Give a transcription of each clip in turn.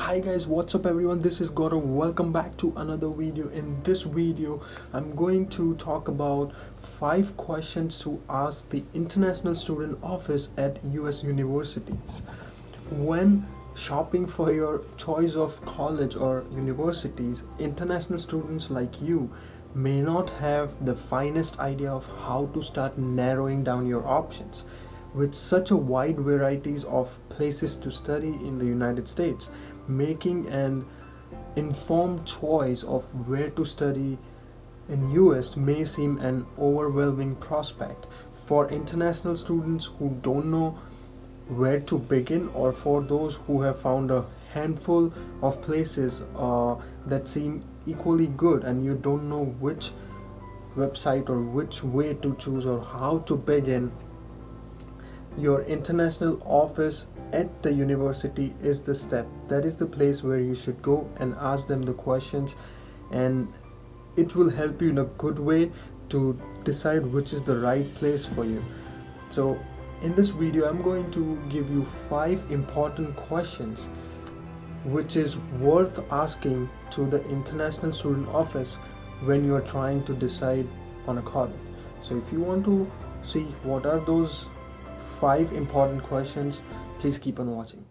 Hi guys, what's up everyone? This is Gaurav. Welcome back to another video. In this video, I'm going to talk about 5 questions to ask the International Student Office at US universities. When shopping for your choice of college or universities, international students like you may not have the finest idea of how to start narrowing down your options. With such a wide varieties of places to study in the United States, making an informed choice of where to study in US may seem an overwhelming prospect for international students who don't know where to begin, or for those who have found a handful of places that seem equally good and you don't know which website or which way to choose or how to begin. Your international office at the university is the step. That is the place where you should go and ask them the questions, and it will help you in a good way to decide which is the right place for you. So in this video, I'm going to give you 5 important questions which is worth asking to the international student office when you are trying to decide on a college. So if you want to see what are those 5 important questions, please keep on watching.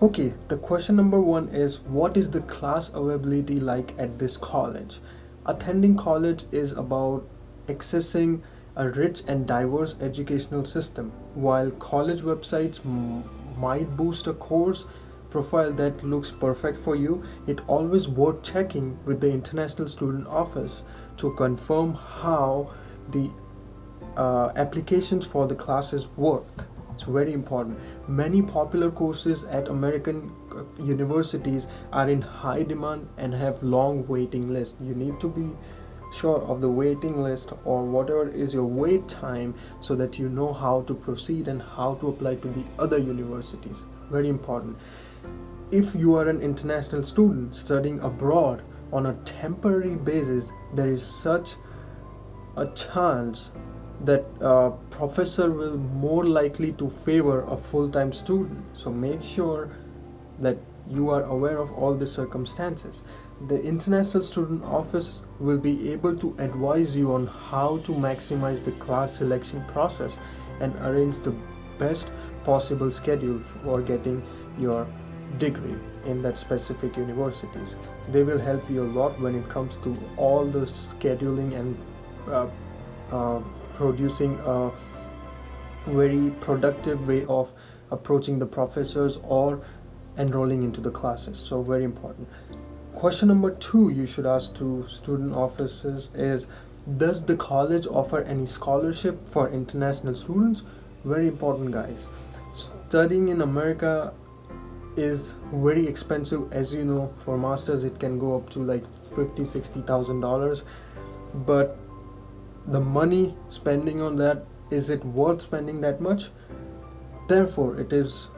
Okay, the question number 1 is, what is the class availability like at this college? Attending college is about accessing a rich and diverse educational system. While college websites might boost a course profile that looks perfect for you, it always worth checking with the international student office to confirm how the applications for the classes work. It's very important. Many popular courses at American universities are in high demand and have long waiting lists. You need to be sure of the waiting list or whatever is your wait time, so that you know how to proceed and how to apply to the other universities. Very important. If you are an international student studying abroad on a temporary basis, there is such a chance that a professor will more likely to favor a full-time student. So make sure that you are aware of all the circumstances. The international student office will be able to advise you on how to maximize the class selection process and arrange the best possible schedule for getting your degree in that specific universities. They will help you a lot when it comes to all the scheduling and producing a very productive way of approaching the professors or enrolling into the classes. So very important. Question number 2 you should ask to student offices is, does the college offer any scholarship for international students? Very important, guys. Studying in America is very expensive. As you know, for masters it can go up to like $50,000-$60,000, but the money spending on that, is it worth spending that much? Therefore, it is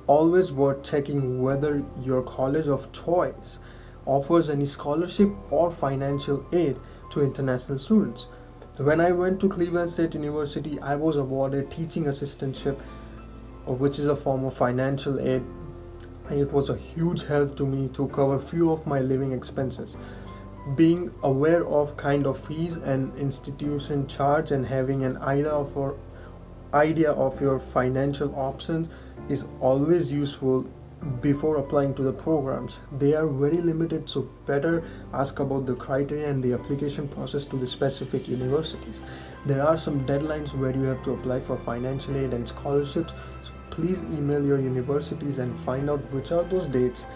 always worth checking whether your college of choice offers any scholarship or financial aid to international students. When I went to Cleveland State University, I was awarded teaching assistantship, which is a form of financial aid, and it was a huge help to me to cover few of my living expenses. Being aware of kind of fees and institution charge and having an idea of your financial options is always useful before applying to the programs. They are very limited, so better ask about the criteria and the application process to the specific universities. There are some deadlines where you have to apply for financial aid and scholarships, so please email your universities and find out which are those dates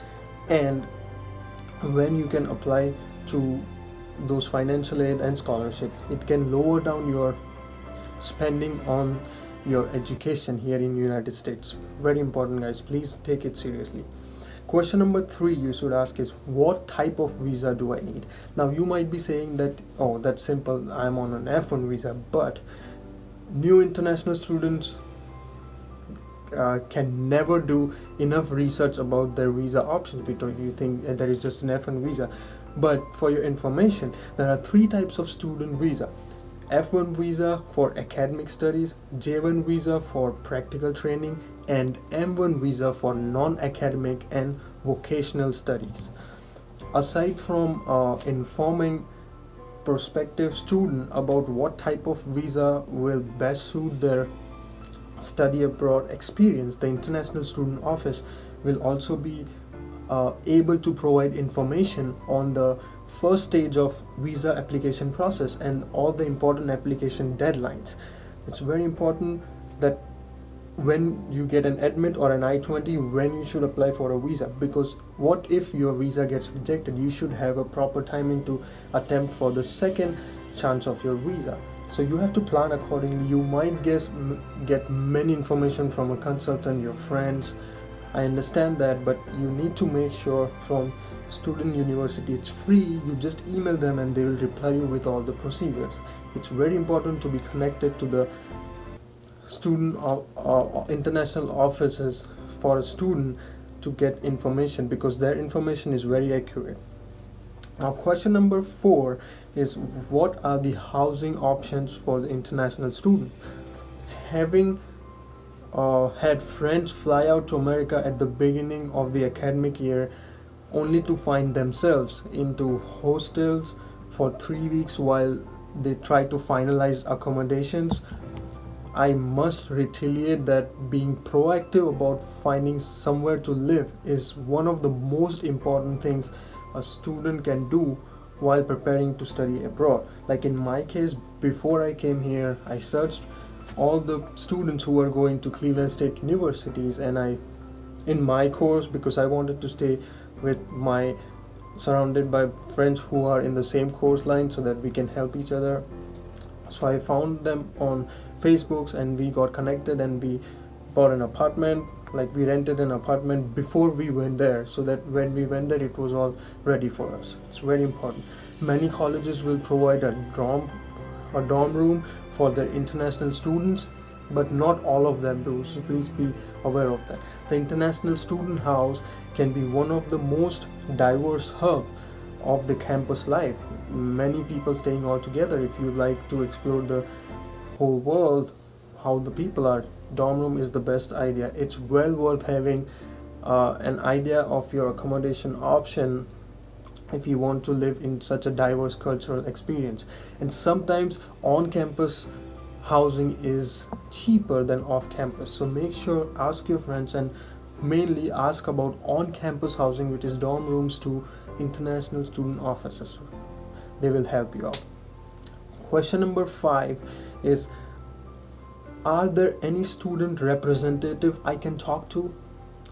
and when you can apply to those financial aid and scholarship. It can lower down your spending on your education here in the United States. Very important, guys. Please take it seriously. Question number 3 you should ask is, what type of visa do I need? Now you might be saying that, oh, that's simple, I'm on an F1 visa, but new international students can never do enough research about their visa options because you think there is just an F1 visa. But for your information, there are three types of student visa: F1 visa for academic studies, J1 visa for practical training, and M1 visa for non-academic and vocational studies. Aside from informing prospective student about what type of visa will best suit their study abroad experience, the International Student Office will also be able to provide information on the first stage of visa application process and all the important application deadlines. It's very important that when you get an admit or an I-20, when you should apply for a visa, because what if your visa gets rejected? You should have a proper timing to attempt for the second chance of your visa. So you have to plan accordingly. You might get many information from a consultant, your friends. I understand that, but you need to make sure from student university it's free. You just email them and they will reply you with all the procedures. It's very important to be connected to the student international offices for a student to get information, because their information is very accurate. Now, question number 4 is, what are the housing options for the international student? Having had friends fly out to America at the beginning of the academic year only to find themselves into hostels for 3 weeks while they try to finalize accommodations, I must retaliate that being proactive about finding somewhere to live is one of the most important things a student can do while preparing to study abroad. Like in my case, before I came here, I searched all the students who were going to Cleveland State Universities, and in my course, because I wanted to stay with my surrounded by friends who are in the same course line so that we can help each other. So I found them on Facebook and we got connected and we bought an apartment. Like, we rented an apartment before we went there, so that when we went there it was all ready for us. It's very important. Many colleges will provide a dorm room for their international students, but not all of them do, so please be aware of that. The International Student House can be one of the most diverse hub of the campus life. Many people staying all together. If you like to explore the whole world, how the people are, dorm room is the best idea. It's well worth having an idea of your accommodation option if you want to live in such a diverse cultural experience. And sometimes on-campus housing is cheaper than off-campus, so make sure, ask your friends, and mainly ask about on-campus housing, which is dorm rooms, to international student offices. They will help you out. Question number 5 is, are there any student representative I can talk to?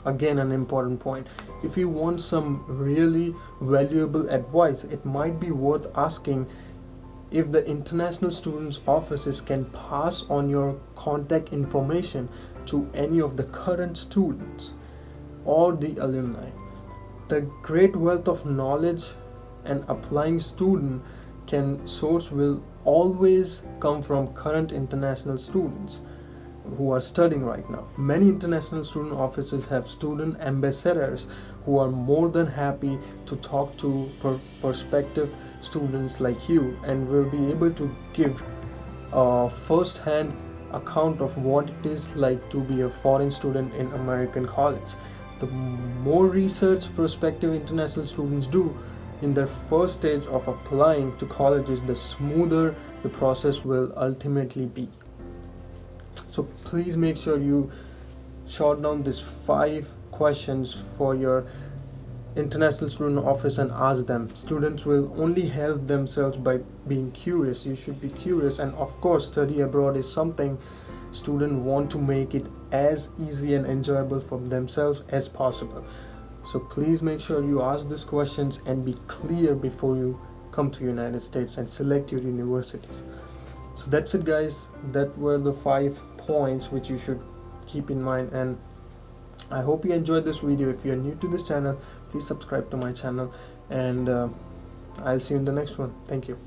Again, an important point. If you want some really valuable advice, it might be worth asking if the international students offices can pass on your contact information to any of the current students or the alumni. The great wealth of knowledge an applying student can source will always come from current international students who are studying right now. Many international student offices have student ambassadors who are more than happy to talk to prospective students like you, and will be able to give a first-hand account of what it is like to be a foreign student in American college. The more research prospective international students do in their first stage of applying to colleges, the smoother the process will ultimately be. So please make sure you jot down these 5 questions for your international student office and ask them. Students will only help themselves by being curious. You should be curious, and of course, study abroad is something students want to make it as easy and enjoyable for themselves as possible. So please make sure you ask these questions and be clear before you come to United States and select your universities. So that's it, guys. That were the 5 points which you should keep in mind, and I hope you enjoyed this video. If you are new to this channel, please subscribe to my channel, and I'll see you in the next one. Thank you.